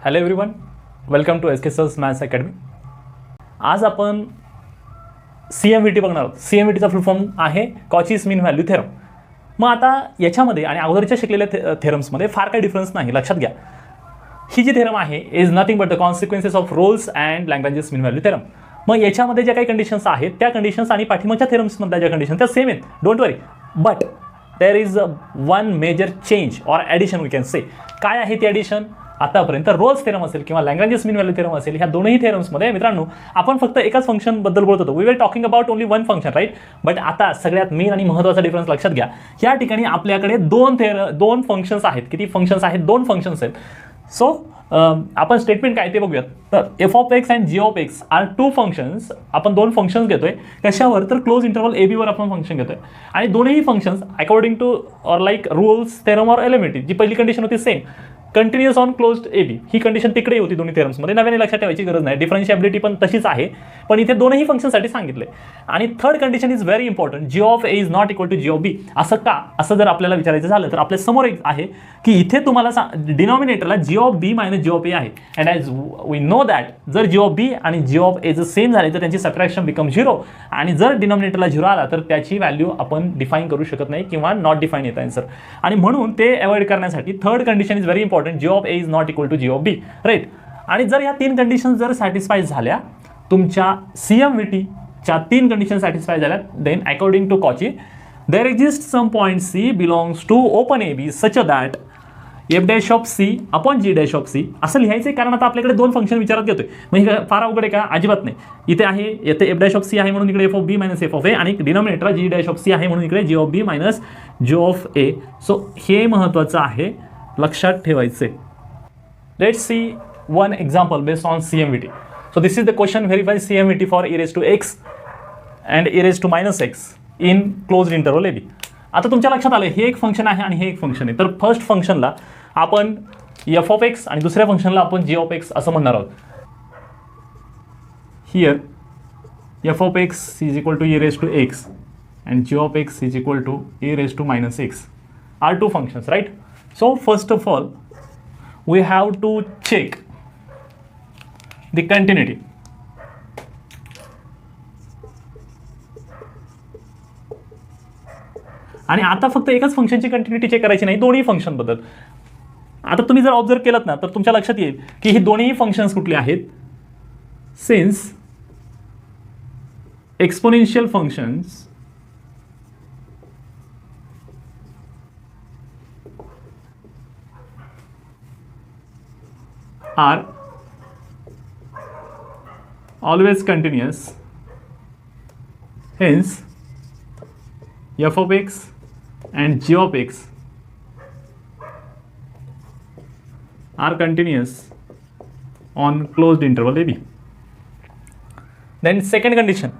Hello everyone, welcome to SK Sir's maths academy. आज आपण CMVT बघणार आहोत. CMVTचा फुल फॉर्म आहे कॉचीस मीन व्हॅल्यू थेरम. मग आता याच्यामध्ये आणि अगोदरच्या शिकलेल्या थेरम्समध्ये फार काही डिफरन्स नाही, लक्षात घ्या. ही जी थेरम आहे is nothing but the consequences of Rolle's and Lagrange's mean value theorem. मग याच्यामध्ये ज्या काही कंडिशन्स आहेत त्या कंडिशन्स आणि पाठीमागच्या थेरम्समधल्या ज्या कंडिशन त्या सेम आहेत, don't worry. But there is one major change or addition we can say. काय आहे ती ॲडिशन? आतापर्यंत रोल्स थेरम असेल किंवा लॅग्रेंजेस मीन व्हॅल्यू थेरम असेल, ह्या दोनही थेरम्समध्ये मित्रांनो आपण फक्त एकाच फंक्शनबद्दल बोलत होतो. We were talking about only one function, right. But आता सगळ्यात मेन आणि महत्त्वाचा डिफरन्स लक्षात घ्या. या ठिकाणी आपल्याकडे दोन फंक्शन्स आहेत. किती फंक्शन्स आहेत? दोन फंक्शन्स आहेत. सो आपण स्टेटमेंट काय ते बघूयात. तर f(x) and g(x) R two functions. आपण दोन फंक्शन्स घेतोय. कशावर? तर क्लोज इंटरवल AB वर आपण फंक्शन घेतोय. आणि दोन्ही functions according to or like rules theorem or elementary. जी पहिली कंडिशन होती same, continuous on closed AB, ही कंडिशन तिकडे होती दोन्ही थेरम्समध्ये. नव्याने लक्षात ठेवायची गरज नाही. डिफरन्शिएबिलिटी पण तशीच आहे, पण इथे दोनही फंक्शनसाठी सांगितले. आणि third condition is very important. g(a) is not equal to g(b). असं का? असं जर आपल्याला विचारायचं झालं तर आपल्या समोर एक आहे की इथे तुम्हाला डिनॉमिनेटरला g(b) मायनस g(a) आहे. And as we know that जर g(b) आणि g(a) जर सेम झाले तर त्यांची सबट्रॅक्शन बिकम 0. आणि जर डिनॉमिनेटरला 0 आला तर त्याची व्हॅल्यू आपण डिफाईन करू शकत नाही किंवा नॉट डिफाईन येत आन्सर. आणि म्हणून ते अवॉइड करण्यासाठी third condition is very important. g(a) is not equal to g(b), right. आणि जर या तीन कंडिशन जर सॅटिस्फाय झाल्या, तुमच्या CMVTच्या तीन कंडिशन सॅटिस्फाय झाल्या, then according to Cauchy there exist some point C belongs to open AB such that f'(c) upon g'(c) असं लिहायचं. कारण आता आपल्याकडे दोन फंक्शन विचारात घेतोय. मग हे फार अवघड आहे का? अजिबात नाही. इथे आहे, येथे f'(c) आहे म्हणून इकडे f(b) मायनस f(a) आणि डिनॉमिनेटर g'(c) आहे म्हणून इकडे g(b) मायनस g(a). सो हे महत्त्वाचं आहे, लक्षात ठेवायचे. Let's see one example based on CMVT. So this is the question, verify CMVT for e⁻x and e⁻−x in closed interval AB. आता तुमच्या लक्षात आलं हे एक फंक्शन आहे आणि हे एक फंक्शन आहे. तर फर्स्ट फंक्शनला आपण f(x) आणि दुसऱ्या फंक्शनला आपण g(x) असं म्हणणार आहोत. Here f(x) is equal to e⁻x and g(x) is equal to e⁻−x are two functions, right. So first of all we have to check the continuity. आणि आता फक्त एकच फंक्शनची कंटिन्युटी चेक करायची नाही, दोन्ही फंक्शन बद्दल. आता तुम्ही जर ऑब्झर्व केलं ना तर तुमच्या लक्षात येईल की ही दोन्ही फंक्शन्स कुठली आहेत. Since exponential functions are always continuous, hence f(x) and g(x) are continuous on closed interval AB. Then second condition,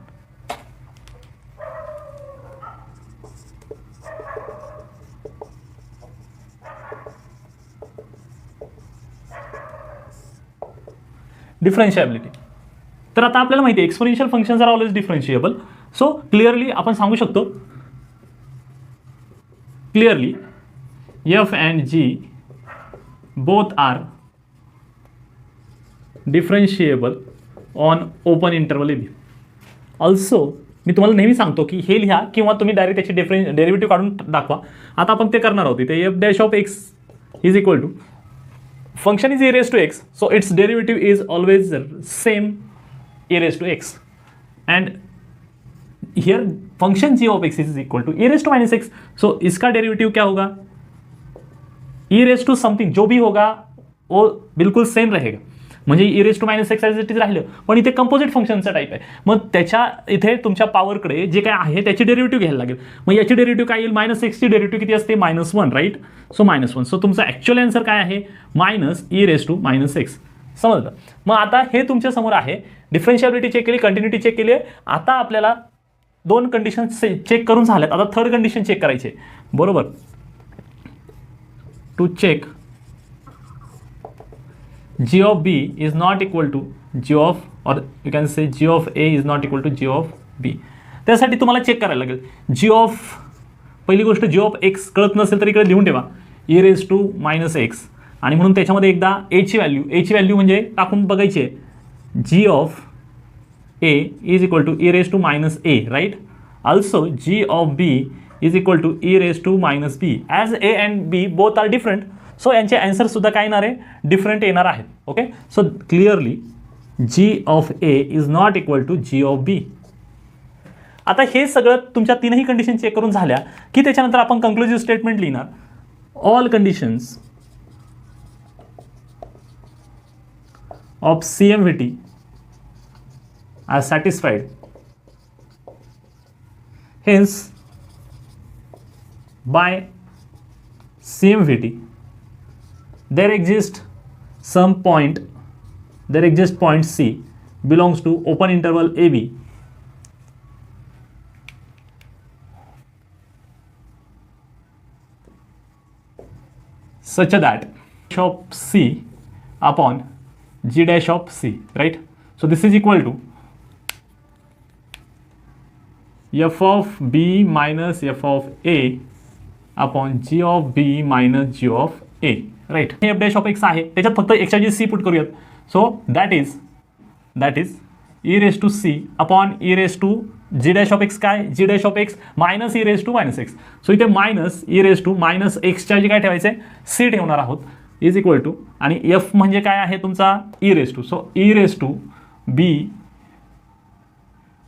differentiability. तर आता आपल्याला माहिती आहे exponential functions are always differentiable. So clearly आपण सांगू शकतो, clearly f and g both are differentiable on open interval AB. Also मी तुम्हाला नेहमी सांगतो की हे लिहा किंवा तुम्ही डायरेक्ट त्याची डेरिव्हेटिव्ह काढून दाखवा. आता आपण ते करणार आहोत. इथे f'(x) is equal to function is e⁻x, so its derivative is always same e⁻x, and here function g(x) is equal to e⁻−x. so इसका डेरिवेटिव क्या होगा? e⁻ समथिंग जो भी होगा वो बिल्कुल सेम रहेगा. म्हणजे e⁻−x ॲज इट इज राहिलं, पण इथे कंपोजिट फंक्शनचा टाईप आहे. मग त्याच्या इथे तुमच्या पॉवरकडे जे काय आहे त्याची डेरिव्हेटिव्ह घ्यायला लागेल. मग याची डेरिव्हेटिव्ह काय येईल? -x ची डेरिव्हेटिव्ह किती असते? -1, राईट. सो -1. सो तुमचा ॲक्च्युअल आन्सर काय आहे? -e⁻−x. समजलं? मग आता हे तुमच्या समोर आहे. डिफरन्शिएबिलिटी चेक केली, कंटिन्युटी चेक केली. आता आपल्याला दोन कंडिशन चेक करून झाल्यात. आता थर्ड कंडिशन चेक करायची आहे, बरोबर. To check g(b) is not equal to or you can say g(a) is not equal to g(b). त्यासाठी तुम्हाला चेक करायला लागेल पहिली गोष्ट g(x) कळत नसेल तर इकडे लिहून ठेवा e⁻−x आणि म्हणून त्याच्यामध्ये एकदा एची व्हॅल्यू म्हणजे टाकून बघायची आहे, g of a is equal to e raise to minus a, right. Also g of b is equal to e raise to minus b. As a and b both are different, so यांचे आन्सरसुद्धा काय येणार आहे, different येणार आहेत. Okay, so clearly g of a is not equal to g of b. आता हे सगळं तुमच्या तीनही कंडिशन चेक करून झाल्या की त्याच्यानंतर आपण कंक्लुझिव्ह स्टेटमेंट लिहिणार. All conditions of CMVT are satisfied, hence by CMVT there exists point C belongs to open interval AB such that of C upon G dash of C, right? So this is equal to f of b minus f of a upon g of b minus g of a, right. हे f dash of x आहे, त्याच्यात फक्त x ची c put करूयात. So that is e raise to c upon e raise to g dash of x, काय g dash of x minus e raise to minus x. So इथे minus e raise to minus एक्सच्या जी काय ठेवायचं आहे, c ठेवणार आहोत, is equal to, आणि f म्हणजे काय आहे तुमचा e raise to. So e raise to b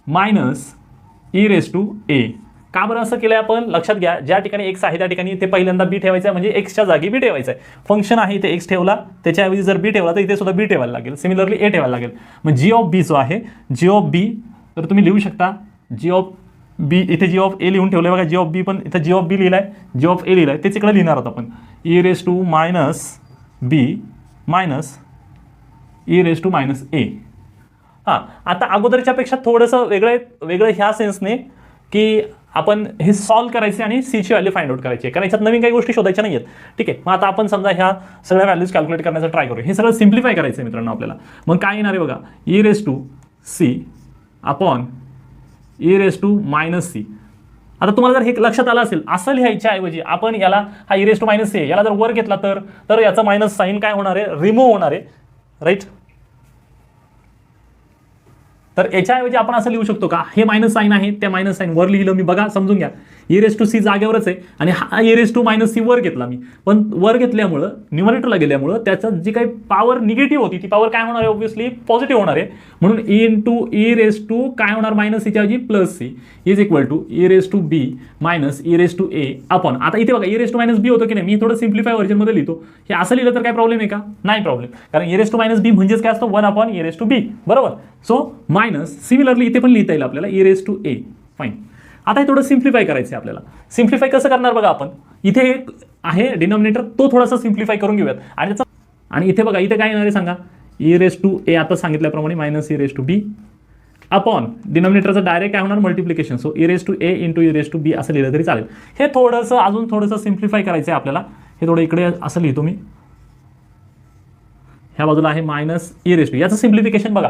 minus e raise to a. का बरं असं केलं आपण, लक्षात घ्या, ज्या ठिकाणी एक्स आहे त्या ठिकाणी ते पहिल्यांदा बी ठेवायचं आहे, म्हणजे एक्सच्या जागी बी ठेवायचं आहे. फंक्शन आहे इथे एक्स ठेवला, त्याच्याऐवजी जर बी ठेवला तर इथे सुद्धा बी ठेवायला लागेल. सिमिलरली ए ठेवायला लागेल. मग जी ऑफ बी जो आहे, जी ऑफ बी तर तुम्ही लिहू शकता जी ऑफ बी, इथे जी ऑफ ए लिहून ठेवलं बघा, जी ऑफ बी पण इथं जी ऑफ बी लिहिलं आहे, जी ऑफ ए लिहिलं आहे, तेच इकडे लिहिणार आहोत आपण. E raise to minus b minus e raise to minus a. हां, आता अगोदरच्यापेक्षा थोडंसं वेगळं ह्या सेन्सने की आपण हे सॉल्व करायचे आणि सीची व्हॅल्यू फाइंड आउट करायची आहे, कारण याच्यात नवीन काही गोष्टी शोधायच्या नाही आहेत. ठीक आहे, मग आता आपण समजा ह्या सगळ्या व्हॅल्यूज कॅल्क्युलेट करण्याचा ट्राय करू. हे सगळं सिम्प्लिफाय करायचं आहे मित्रांनो आपल्याला. मग काय येणार आहे बघा, e raise to c upon e raise to minus c. आता तुम्हाला जर हे लक्षात आलं असेल, असं लिहायच्या ऐवजी आपण याला हा e raise to minus c याला जर वर घेतला तर याचा मायनस साईन काय होणार आहे, रिमूव्ह होणार आहे, राईट. तर याच्याऐवजी आपण असं लिहू शकतो का, हे मायनस साईन आहे, त्या मायनस साईन वर लिहिलं मी, बघा समजून घ्या. ई रेस टू सी जागेवरच आहे आणि हा e raise to minus c वर घेतला मी, पण वर घेतल्यामुळं न्यूमरेटरला गेल्यामुळं त्याचा जी काही पॉवर निगेटिव्ह होती ती पॉवर काय होणार आहे, ऑब्व्हियसली पॉझिटिव्ह होणार आहे. म्हणून e into e raise to काय होणार, मायनस सीच्या ऐवजी plus c is equal to e raise to b minus e raise to a upon. आता इथे बघा e raise to minus b होतं की नाही, मी थोडं सिम्प्लिफाय व्हर्जनमध्ये लिहितो. हे असं लिहिलं तर काय प्रॉब्लेम आहे का, नाही प्रॉब्लेम, कारण e raise to minus b म्हणजेच काय असतो, 1 upon e raise to b, बरोबर. सो मायनस, सिमिलरली इथे पण लिहिता येईल आपल्याला e raise to a. Fine. आता हे थोडं सिम्प्लिफाय करायचं आहे आपल्याला. सिम्प्लिफाय कसं करणार बघा आपण, इथे एक आहे डिनॉमिनेटर, तो थोडासा सिम्प्लिफाय करून घेऊयात. आणि इथे बघा, इथे काय येणार आहे सांगा, ई रेस टू ए आता सांगितल्याप्रमाणे minus e raise to b upon डिनॉमिनेटरचं डायरेक्ट काय होणार, multiplication. So e raise to a into e raise to b असं लिहिलं तरी चालेल. हे थोडंसं अजून थोडंसं सिम्प्लिफाय करायचं आहे आपल्याला. हे थोडं इकडे असं लिहितो मी, ह्या बाजूला आहे मायनस ई रेस टू. याचं सिम्प्लिफिकेशन बघा,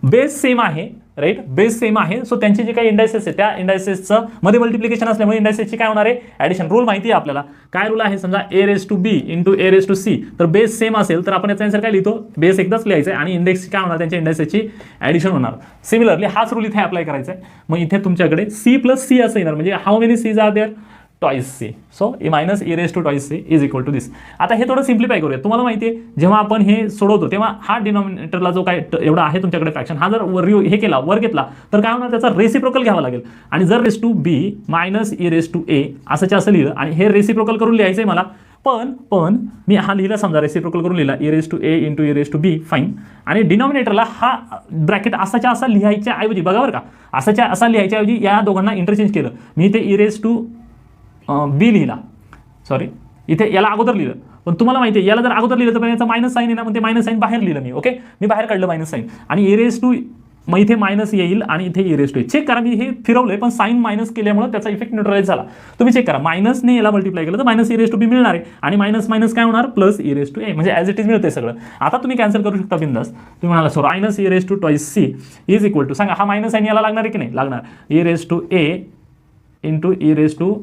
बेस सेम आहे, राईट, बेस सेम आहे. सो त्यांचे जे काही इंडायसेस आहे त्या इंडायसेसचं मध्ये मल्टिप्लिकेशन असल्यामुळे इंडायसेसची काय होणार आहे, ॲडिशन. रूल माहिती आहे आपल्याला, काय रूल आहे, समजा a raise to b into a raise to c, तर बेस सेम असेल तर आपण याचा आन्सर काय लिहितो, बेस एकदाच लिहायचं आहे आणि इंडेक्स काय होणार, त्यांच्या इंडायसेसची ॲडिशन होणार. सिमिलरली हाच रूल इथे अप्लाय करायचा आहे. मग इथे तुमच्याकडे सी प्लस सी असं येणार, म्हणजे how many c's are there, twice c. So a minus e raise to twice c is equal to this. आता हे थोडं सिम्प्लिफाय करूया. तुम्हाला माहिती आहे जेव्हा आपण हे सोडवतो तेव्हा हा डिनॉमिनेटरला जो काय एवढा आहे तुमच्याकडे फ्रॅक्शन, हा जर हे केला, वर घेतला तर काय होणार, त्याचा रेसिप्रोकल घ्यावा लागेल. आणि जर raise to b minus e raise to a असं लिहिलं आणि हे रेसिप्रोकल करून लिहायचं आहे मला, पण मी हा लिहिला, समजा रेसिप्रोकल करून लिहिला, e raise to a into e raise to b, fine. आणि डिनॉमिनेटरला हा ब्रॅकेट असा लिहायच्या ऐवजी, बघा बरं का, असा लिहायच्या ऐवजी या दोघांना इंटरचेंज केलं मी. इथे ई रेस टू बी लिहिला, सॉरी इथे याला अगोदर लिहिलं, पण तुम्हाला माहिती आहे याला जर अगोदर लिहिलं तर याचा मायनस साईन आहे ना, मग ते मायनस साईन बाहेर लिहिलं मी. ओके, मी बाहेर काढलं मायनस साईन आणि ई रेस टू, मग इथे मायनस येईल आणि इथे ई रेस टू. चेक करा, मी हे फिरवलंय पण साईन मायनस केल्यामुळे त्याचा इफेक्ट न्यूट्रलाइज झाला. तुम्ही चेक करा, मायनसने याला मल्टिप्लाय केलं तर मायनस ई रेस टू बी मिळणार आहे आणि मायनस मायनस काय होणार, प्लस ई रेस टू ए, म्हणजे ॲज इट इज मिळतंय सगळं. आता तुम्ही कॅन्सल करू शकता बिंदास. तुम्ही म्हणाला so minus e raise to twice c is equal to, सांगा हा मायनस साईन याला लागणार आहे की नाही लागणार, e raise to a into e raise to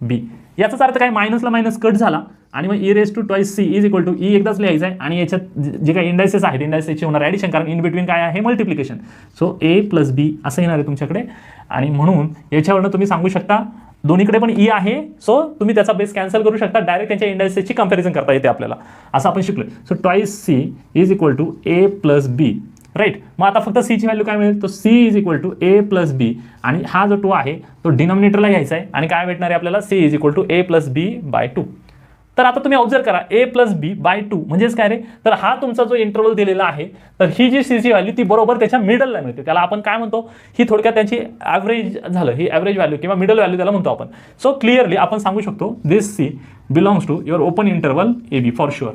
b. याचाच अर्थ काय, मायनसला मायनस कट झाला आणि मग e⁻²c is equal to E एकदाच लिहायचं आहे आणि याच्यात जे काही इंडायसेस आहेत इंडायसेसचे होणार ॲडिशन, कारण इन बिटवीन काय आहे मल्टिप्लिकेशन. सो a + b असं येणार आहे तुमच्याकडे आणि म्हणून याच्यावरनं तुम्ही सांगू शकता दोन्हीकडे पण ई आहे. सो तुम्ही त्याचा बेस कॅन्सल करू शकता, डायरेक्ट त्यांच्या इंडायसेसची कंपॅरिझन करता येते आपल्याला, असं आपण शिकलोय. So 2c is equal to a + b, right. मग आता फक्त c ची व्हॅल्यू काय मिळेल, तो c is equal to a + b आणि हा जो 2 आहे तो डिनॉमिनेटरला घ्यायचा आहे आणि काय भेटणार आहे आपल्याला, c is equal to a + b/2. तर आता तुम्ही ऑब्झर्व करा a + b/2 म्हणजेच काय रे, तर हा तुमचा जो इंटरवल दिलेला आहे तर ही जी c ची व्हॅल्यू ती बरोबर त्याच्या मिडलला मिळते. त्याला आपण काय म्हणतो, ही थोडक्यात त्यांची ॲव्हरेज झालं, ही ॲव्हरेज व्हॅल्यू किंवा मिडल व्हॅल्यू त्याला म्हणतो आपण. सो क्लिअरली आपण सांगू शकतो this c belongs to your open interval ab for sure.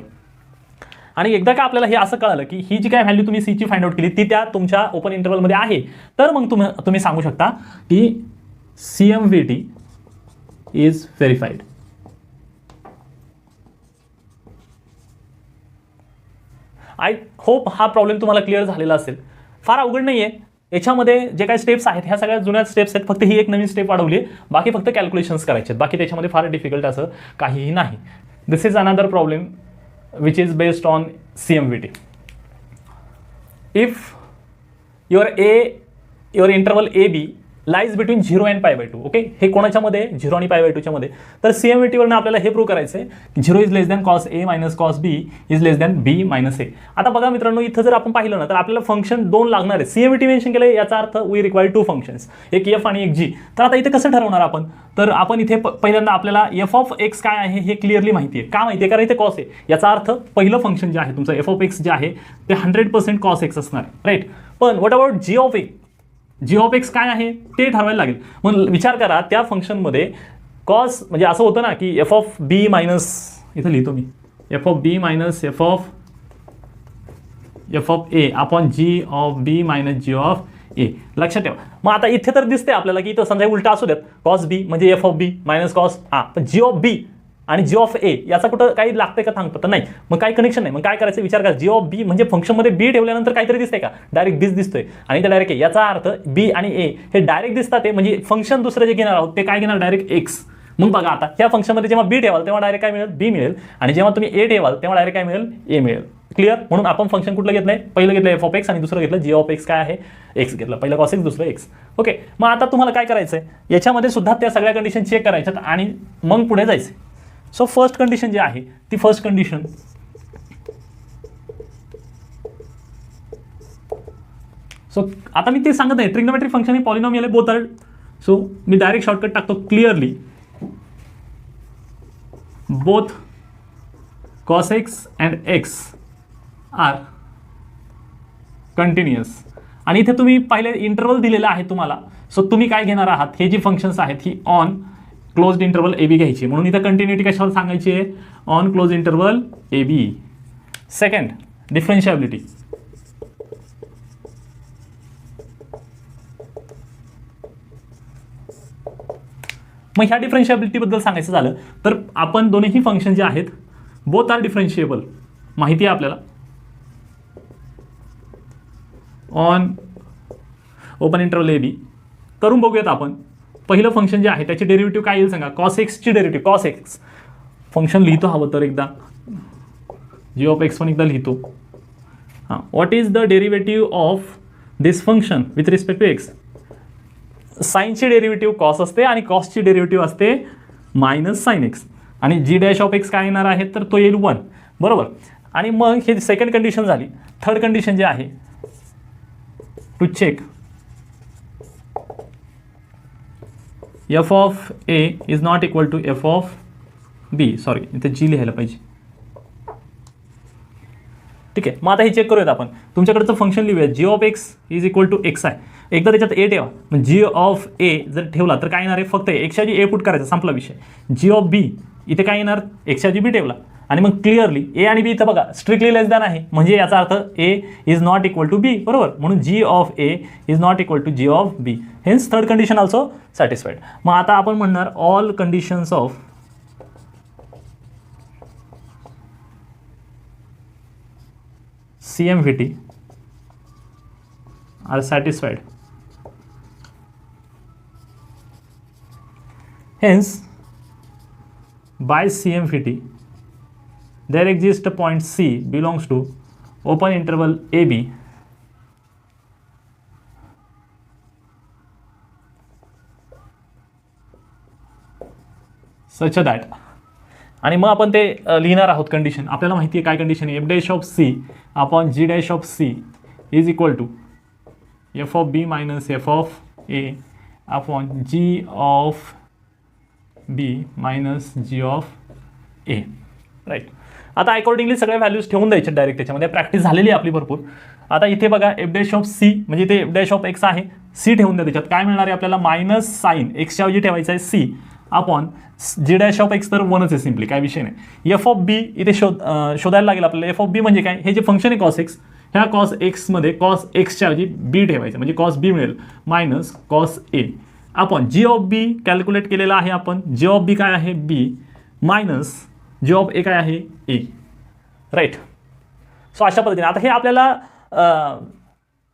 आणि एकदा का आपल्याला हे असं कळलं की ही जी काय व्हॅल्यू तुम्ही सी ची फाइंड आउट केली ती त्या तुमच्या ओपन इंटरवलमध्ये आहे, तर मग तुम्ही सांगू शकता की CMVT is verified. I hope हा प्रॉब्लेम तुम्हाला क्लिअर झालेला असेल. फार अवघड नाही आहे. याच्यामध्ये जे काही स्टेप्स आहेत ह्या सगळ्या जुन्या स्टेप्स आहेत, फक्त ही एक नवीन स्टेप वाढवली आहे, बाकी फक्त कॅल्क्युलेशन्स करायचे आहेत. बाकी त्याच्यामध्ये फार डिफिकल्ट असं काहीही नाही. This is another problem which is based on CMVT. If your interval AB lies between 0 and π/2, okay. हे कोणाच्या मध्ये, 0 आणि π/2च्या मध्ये. तर CMVT वरनं आपल्याला हे प्रूव्ह करायचं आहे की 0 is less than cos A - cos B is less than B - A. आता बघा मित्रांनो, इथं जर आपण पाहिलं ना तर आपल्याला फंक्शन 2 लागणार आहे. CMVT मेन्शन केलं, याचा अर्थ वी रिक्वायर 2 फंक्शन्स, एक f आणि एक g. तर आता इथे कसं ठरवणार आपण, तर आपण इथे पहिल्यांदा आपल्याला f(x) काय आहे हे क्लिअरली माहिती आहे. का माहिती आहे, कारण इथे cos आहे. याचा अर्थ पहिलं फंक्शन जे आहे तुमचं f(x) जे आहे ते 100% cos x असणार, राईट. पण व्हॉट अबाउट g(x) काय आहे ते ठरवायला लागेल. मग विचार करा त्या फंक्शनमध्ये कॉस म्हणजे असं होतं ना की f(b) इथं लिहितो मी f(b) - f(a) upon g(b - g)(a). लक्षात ठेवा. मग आता इथे तर दिसते आपल्याला की इथं समजा उलटा असू द्यात, cos b म्हणजे f(b) - cos a, पण g(b) आणि g(a) याचा कुठं काही लागतंय का सांगतो तर नाही. मग काही कनेक्शन नाही. मग काय करायचं विचार करा, g(b) म्हणजे फंक्शनमध्ये b ठेवल्यानंतर काहीतरी दिसतंय का, डायरेक्ट बीच दिसतोय आणि ते डायरेक्ट a. याचा अर्थ b आणि a हे डायरेक्ट दिसतात, ते म्हणजे फंक्शन दुसरं जे घेणार आहोत ते काय घेणार, डायरेक्ट x. मग बघा आता त्या फंक्शनमध्ये जेव्हा b ठेवाल तेव्हा डायरेक्ट काय मिळेल, b मिळेल आणि जेव्हा तुम्ही a ठेवाल तेव्हा डायरेक्ट काय मिळेल, a मिळेल. क्लिअर. म्हणून आपण फंक्शन कुठलं घेतलंय, पहिलं घेतलं f(x) आणि दुसरं घेतलं g(x) काय आहे, x घेतलं. पहिलं cos x दुसरं x. ओके. मग आता तुम्हाला काय करायचंय, याच्यामध्ये सुद्धा त्या सगळ्या कंडिशन चेक करायच्यात आणि मग पुढे जायचं. सो फर्स्ट कंडिशन जी आहे ती फर्स्ट कंडिशन, सो आता मी ते सांगत आहे ट्रिग्नोमेट्रिक फंक्शन ही पॉलिनॉमियल आहे, बोथ आर. सो मी डायरेक्ट शॉर्टकट टाकतो, clearly both cos x and x are continuous. आणि इथे तुम्ही पाहिले इंटरवल दिलेला आहे तुम्हाला. सो तुम्ही काय घेणार आहात, हे जी फंक्शन्स आहेत ही ऑन क्लोज्ड इंटरवल AB घ्यायची. म्हणून इथं कंटिन्युटी कशावर सांगायची आहे, on close interval AB. Second, differentiability. मग ह्या डिफरन्शिएबिलिटी बद्दल सांगायचं झालं तर आपण दोन्ही फंक्शन जे आहेत बोथ आर डिफरन्शिएबल माहिती आहे आपल्याला. ऑन ओपन इंटरवल AB करून बघूयात आपण. पहिलं फंक्शन जे आहे त्याची डेरिव्हेटिव्ह काय येईल सांगा, cos x ची डेरिव्हेटिव्ह. cos x फंक्शन लिहितो हवं तर एकदा, g(x) पण एकदा लिहितो. हां, what is the derivative of this function with respect to x. साईनची डेरिव्हेटिव्ह cos असते आणि कॉसची डेरिव्हेटिव्ह असते -sin x आणि g' काय येणार आहे तर तो येईल 1, बरोबर. आणि मग हे सेकंड कंडिशन झाली. थर्ड कंडिशन जे आहे to check f(a) is not equal to f(b), sorry इथे g लिहायला पाहिजे. ठीक आहे. मग आता हे चेक करूयात आपण. तुमच्याकडचं फंक्शन लिहूया, g(x) is equal to x आहे. एकदा त्याच्यात a ठेवा, मग g(a) जर ठेवला तर काय येणार आहे, फक्त x च्या a पुट करायचा, संपला विषय. g(b) इथे काय येणार, x च्या b ठेवला आणि मग क्लिअरली a आणि b इथं बघा स्ट्रिक्टली लेस दॅन आहे, म्हणजे याचा अर्थ a is not equal to b, बरोबर. म्हणून g(a) is not equal to g(b). Hence third condition also satisfied. मग आता आपण म्हणणार all conditions of CMVT are satisfied. Hence by CMVT there exists a point C belongs to open interval AB such that, आणि मग आपण ते लिहिणार आहोत कंडिशन. आपल्याला माहिती आहे काय कंडिशन आहे, f' upon g' is equal to f(b) minus f(a) upon g(b) minus g(a). Right. आता अकॉर्डिंगली सगळ्या व्हॅल्यूज ठेवून द्यायचे डायरेक्ट त्याच्यामध्ये. प्रॅक्टिस झालेली आहे आपली भरपूर. आता इथे बघा f' म्हणजे इथे f' आहे, c ठेवून द्या त्याच्यात. काय मिळणार आहे आपल्याला, मायनस साईन एक्सच्या ऐवजी ठेवायचं आहे c अपॉन g' तर 1च आहे सिम्पली, काय विषय नाही. f(b) इथे शोधायला लागेल आपल्याला. f(b) म्हणजे काय, हे जे फंक्शन आहे cos x, ह्या cos x मध्ये cos x च्या ऐवजी b ठेवायचं म्हणजे cos b मिळेल minus cos a upon g(b) calculate केलेला आहे आपण. g(b) काय आहे b मायनस g(a) काय आहे a. राईट. सो अशा पद्धतीने आता हे आपल्याला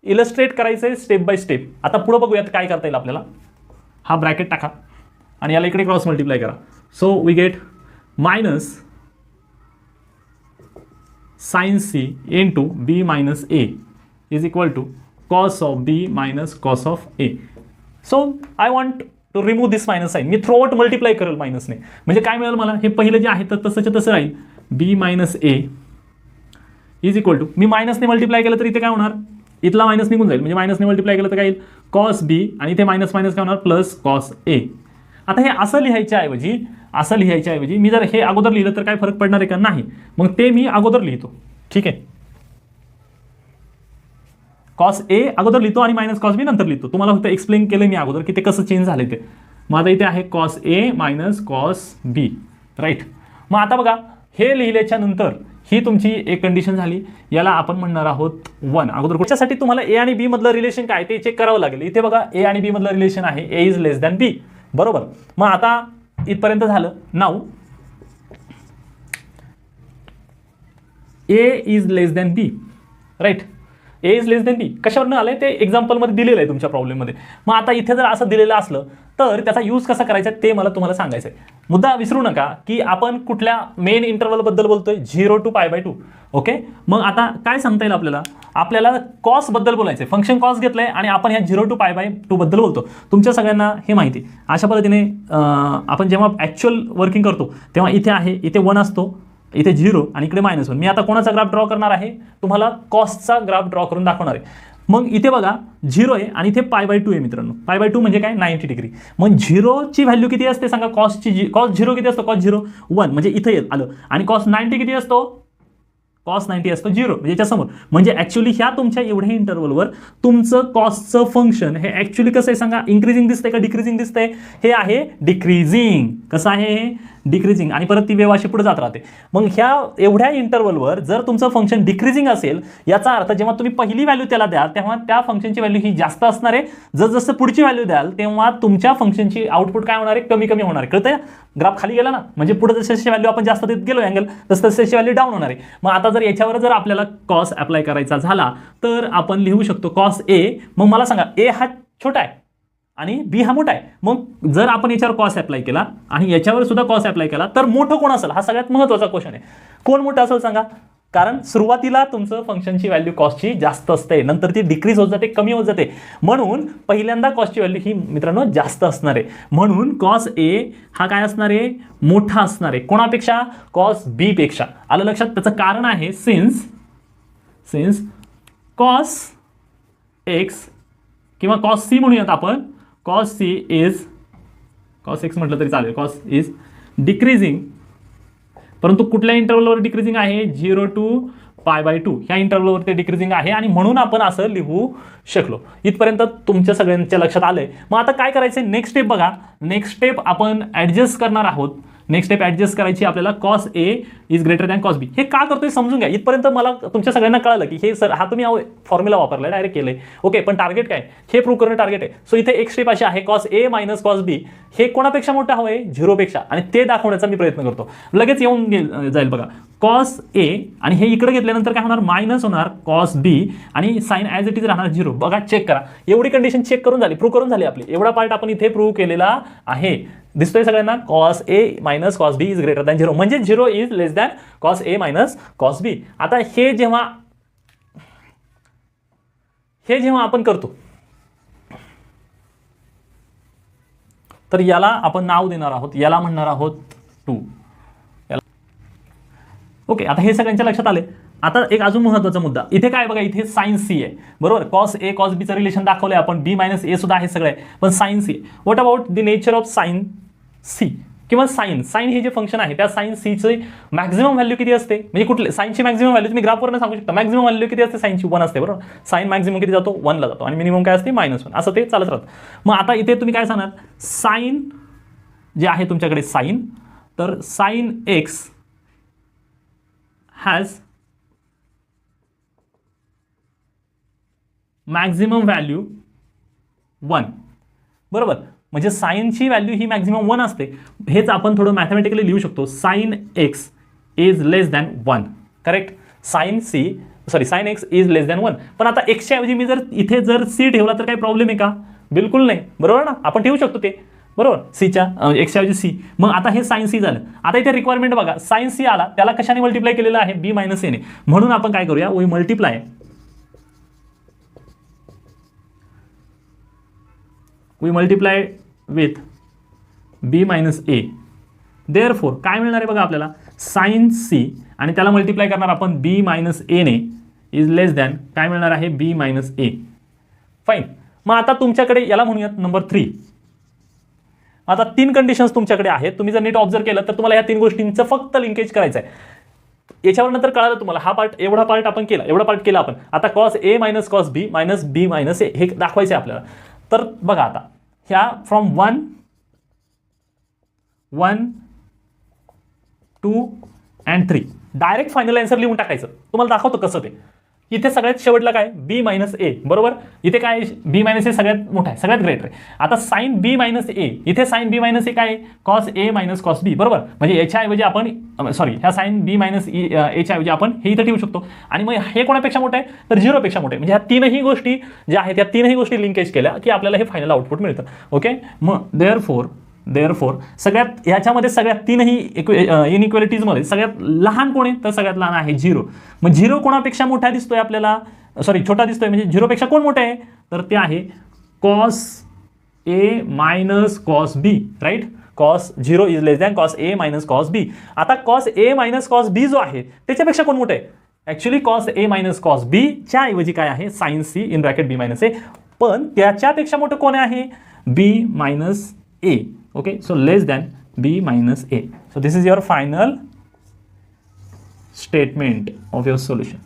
इलस्ट्रेट करायचं आहे स्टेप बाय स्टेप. आता पुढे बघूयात काय करता येईल आपल्याला. हा ब्रॅकेट टाका आणि याला इकडे क्रॉस मल्टिप्लाय करा. So we get minus sine c into b minus a is equal to cos of b minus cos of a. So I want to remove this minus sine. मी throughout multiply करेल मायनसने, म्हणजे काय मिळेल मला, हे पहिलं जे आहे तर तसंच्या तसं राहील. b minus a is equal to, मी मायनसने मल्टिप्लाय केलं तर इथे काय होणार, इथला मायनस निघून जाईल म्हणजे मायनसने मल्टिप्लाय केलं तर काय येईल कॉस b आणि इथे मायनस मायनस काय होणार प्लस कॉस a. आता हे असं लिहायच्या ऐवजी मी जर हे अगोदर लिहिलं तर काय फरक पडणार आहे का, नाही. मग ते मी अगोदर लिहितो. ठीक आहे, कॉस a अगोदर लिहितो आणि मायनस कॉस b नंतर लिहितो. तुम्हाला फक्त एक्सप्लेन केलं मी अगोदर की ते कसं चेंज झालंय ते. माझा इथे आहे cos a minus cos b. Right. मग आता बघा हे लिहिल्याच्या नंतर ही तुमची एक कंडिशन झाली, याला आपण म्हणणार आहोत 1. अगोदर त्याच्यासाठी तुम्हाला a आणि b मधलं रिलेशन काय ते चेक करावं लागेल. इथे बघा a आणि b मधलं रिलेशन आहे a is less than b. बरोबर. मग आता इथपर्यंत झालं. Now a is less than b. Right. a is less than b कशावरनं आलंय ते एक्झाम्पलमध्ये दिलेलं आहे तुमच्या प्रॉब्लेममध्ये. मग आता इथे जर असं दिलेलं असलं तर त्याचा यूज कसा करायचा ते मला तुम्हाला सांगायचं आहे. मुद्दा विसरू नका की आपण कुठल्या मेन इंटरवलबद्दल बोलतोय, 0 to π/2. ओके. मग आता काय सांगता येईल आपल्याला कॉस बद्दल बोलायचं आहे. फंक्शन कॉस घेतलंय आणि आपण ह्या 0 to π/2 बद्दल बोलतो. तुमच्या सगळ्यांना हे माहिती. अशा पद्धतीने आपण जेव्हा ॲक्च्युअल वर्किंग करतो तेव्हा इथे आहे, इथे 1 असतो, इथे 0 आणि इकडे -1. मी आता कोणाचा ग्राफ ड्रॉ करणार आहे, तुम्हाला कॉसचा ग्राफ ड्रॉ करून दाखवणार आहे. मग इथे बघा 0 आहे आणि इथे π/2 आहे मित्रांनो. π/2 म्हणजे काय, 90 डिग्री. मग 0 ची व्हॅल्यू किती असते सांगा, कॉस 0 किती असतो, कॉस 0 1 म्हणजे इथे आलं. आणि कॉस 90 किती असतो, कॉस 90 असतो 0 म्हणजे याच्यासमोर. म्हणजे ॲक्च्युली ह्या तुमच्या एवढ्या इंटरवलवर तुमचं कॉसचं फंक्शन हे ॲक्च्युली कसं आहे सांगा, इन्क्रीजिंग दिसतंय का डिक्रीजिंग दिसतंय, हे आहे डिक्रीजिंग. कसं आहे हे, डिक्रीजिंग. आणि परत ती वेव अशी पुढे जात राहते. मग ह्या एवढ्या इंटरवलवर जर तुमचं फंक्शन डिक्रीजिंग असेल, याचा अर्थ जेव्हा तुम्ही पहिली व्हॅल्यू त्याला द्याल तेव्हा त्या फंक्शनची व्हॅल्यू ही जास्त असणार आहे. जसं पुढची व्हॅल्यू द्याल तेव्हा तुमच्या फंक्शनची आउटपुट काय होणार आहे, कमी कमी होणार आहे. कळतंय, ग्राफ खाली गेला ना, म्हणजे पुढे जशी व्हॅल्यू आपण जास्त देत गेलो अँगल तसं व्हॅल्यू डाऊन होणार आहे. मग आता जर याच्यावर जर आपल्याला कॉस अप्लाय करायचा झाला तर आपण लिहू शकतो कॉस a. मग मला सांगा a हा छोटा आहे आणि b हा मोठा आहे. मग जर आपण याच्यावर कॉस अप्लाय केला आणि याच्यावर सुद्धा कॉस अप्लाय केला तर मोठं कोण असेल, हा सगळ्यात महत्त्वाचा क्वेश्चन आहे. कोण मोठं असेल सांगा, कारण सुरुवातीला तुमचं फंक्शनची व्हॅल्यू कॉसची जास्त असते, नंतर ती डिक्रीज होत जाते, कमी होत जाते. म्हणून पहिल्यांदा कॉसची व्हॅल्यू ही मित्रांनो जास्त असणार आहे. म्हणून कॉस a हा काय असणार आहे, मोठा असणार आहे. कोणापेक्षा, कॉस b पेक्षा. आलं लक्षात. त्याचं कारण आहे सिन्स कॉस x किंवा कॉस c म्हणूयात आपण, cos c is, cos x म्हटलं तरी चालेल, कॉस इज डिक्रीजिंग. परंतु कुठल्या इंटरवलवर डिक्रीजिंग आहे, 0 to π/2 ह्या इंटरवलवर ते डिक्रीजिंग आहे आणि म्हणून आपण असं लिहू शकलो. इथपर्यंत तुमच्या सगळ्यांच्या लक्षात आलंय. मग आता काय करायचं, नेक्स्ट स्टेप बघा. नेक्स्ट स्टेप आपण ॲडजस्ट करणार आहोत. नेक्स्ट स्टेप ॲडजस्ट करायची आपल्याला, cos a is greater than cos b. हे का करतोय समजून घ्या. इथपर्यंत मला तुमच्या सगळ्यांना कळलं की हे सर हा तुम्ही फॉर्म्युला वापरलाय, डायरेक्ट केलंय. ओके. पण टार्गेट काय, हे प्रूव्ह करणं टार्गेट आहे. सो इथे एक स्टेप अशी आहे, cos a minus cos b हे कोणापेक्षा मोठं हवंय, 0 पेक्षा. आणि ते दाखवण्याचा मी प्रयत्न करतो. लगेच येऊन जाईल बघा. कॉस a आणि हे इकडे घेतल्यानंतर काय होणार, मायनस होणार कॉस b आणि साइन ॲज इट इज राहणार 0. बघा चेक करा. एवढी कंडिशन चेक करून झाली, प्रूव्ह करून झाली आपली. एवढा पार्ट आपण इथे प्रूव्ह केलेला आहे. दिसतोय सगळ्यांना, cos a minus cos b is greater than 0, म्हणजे 0 is less than cos a minus cos b. आता हे जेव्हा आपण करतो तर याला आपण नाव देणार आहोत, याला म्हणणार आहोत 2. ओके, आता हे सगळ्यांच्या लक्षात आले. आता एक अजून महत्त्वाचा मुद्दा इथे काय बघा, इथे साइन सी आहे बरोबर. कॉस ए कॉस बीचं रिलेशन दाखवलंय आपण, बी मायनस ए सुद्धा आहे सगळे, पण sine c. What about the nature of sine c किंवा साइन हे जे फंक्शन आहे त्या साइन सीची मॅक्झिमम व्हॅल्यू किती असते, म्हणजे कुठले साइनची मॅक्झिमम व्हॅल्यू तुम्ही ग्राफवरून सांगू शकता. मॅक्झिमम व्हॅल्यू किती असते साइनची, 1 असते बरोबर. साइन मॅक्झिमम किती जातो, 1 ला जातो, आणि मिनिमम काय असते -1, असं ते चालत राहतं. मग आता इथे तुम्ही काय सांगणार, साइन जे आहे तुमच्याकडे साइन, तर sine x has maximum value 1 बरोबर. म्हणजे साइनची व्हॅल्यू ही मॅक्झिमम 1 असते. हेच आपण थोडं मॅथमॅटिकली लिहू शकतो, sine x is less than 1. Correct. Sine x is less than 1. पण आता एक्सच्या ऐवजी मी जर इथे जर सी ठेवला तर काही प्रॉब्लेम आहे का, बिलकुल नाही बरोबर ना. आपण ठेवू शकतो ते बरोबर, सीच्या एक्सच्या ऐवजी सी. मग आता हे साइन सी झालं. आता इथे रिक्वायरमेंट बघा, साइन सी आला त्याला कशाने मल्टिप्लाय केलेलं आहे, बी मायनस एने. म्हणून आपण काय करूया, we multiply with b minus a. Therefore काय मिळणार आहे बघा आपल्याला, साइन सी आणि त्याला मल्टिप्लाय करणार आपण बी मायनस ए ने इज लेस दॅन काय मिळणार आहे, बी मायनस ए. फाईन. मग आता तुमच्याकडे याला म्हणूयात नंबर 3. आता 3 कंडिशन्स तुमच्याकडे आहेत. तुम्ही जर नीट ऑब्झर्व केलं तर तुम्हाला या 3 गोष्टींचं फक्त लिंकेज करायचं आहे. याच्यावर नंतर कळालं तुम्हाला, हा पार्ट एवढा पार्ट आपण केला, आपण आता cos a minus cos B minus b minus ए हे दाखवायचं आहे आपल्याला. तर बघा आता ह्या from 1, 2 and 3 direct final answer लिहून टाकायचं. तुम्हाला दाखवतो कसं ते. इथे सगळ्यात शेवटला काय, बी मायनस ए बरोबर. इथे काय, बी मायनस ए सगळ्यात मोठा आहे, सगळ्यात ग्रेटर आहे. आता साइन बी मायनस ए, इथे साइन बी मायनस ए काय, कॉस ए मायनस कॉस बी बरोबर. म्हणजे याच्याऐवजी आपण ह्या साइन बी मायनस एच्या ऐवजी आपण हे इथे ठेवू शकतो. आणि मग हे कोणापेक्षा मोठं आहे, तर 0 पेक्षा मोठे. म्हणजे ह्या 3ही गोष्टी ज्या आहेत, त्या 3ही गोष्टी लिंकेज केल्या की आपल्याला हे फायनल आउटपुट मिळतं. ओके. मग देअरफॉर सगळ्यात ह्याच्यामध्ये सगळ्यात 3ही इनइक्वालिटीजमध्ये सगळ्यात लहान कोण आहे, तर सगळ्यात लहान आहे 0. मग 0 कोणापेक्षा मोठा दिसतोय आपल्याला, छोटा दिसतोय, म्हणजे 0 पेक्षा कोण मोठं आहे, तर ते आहे cos a minus cos b. Right. Cos 0 is less than cos a minus cos b. आता cos a minus cos b जो आहे त्याच्यापेक्षा कोण मोठं आहे, actually cos a minus cos b च्या ऐवजी काय आहे, sine c in bracket b minus a. पण त्याच्यापेक्षा मोठं कोण आहे, b minus a. Okay, so less than b minus a. So this is your final statement of your solution.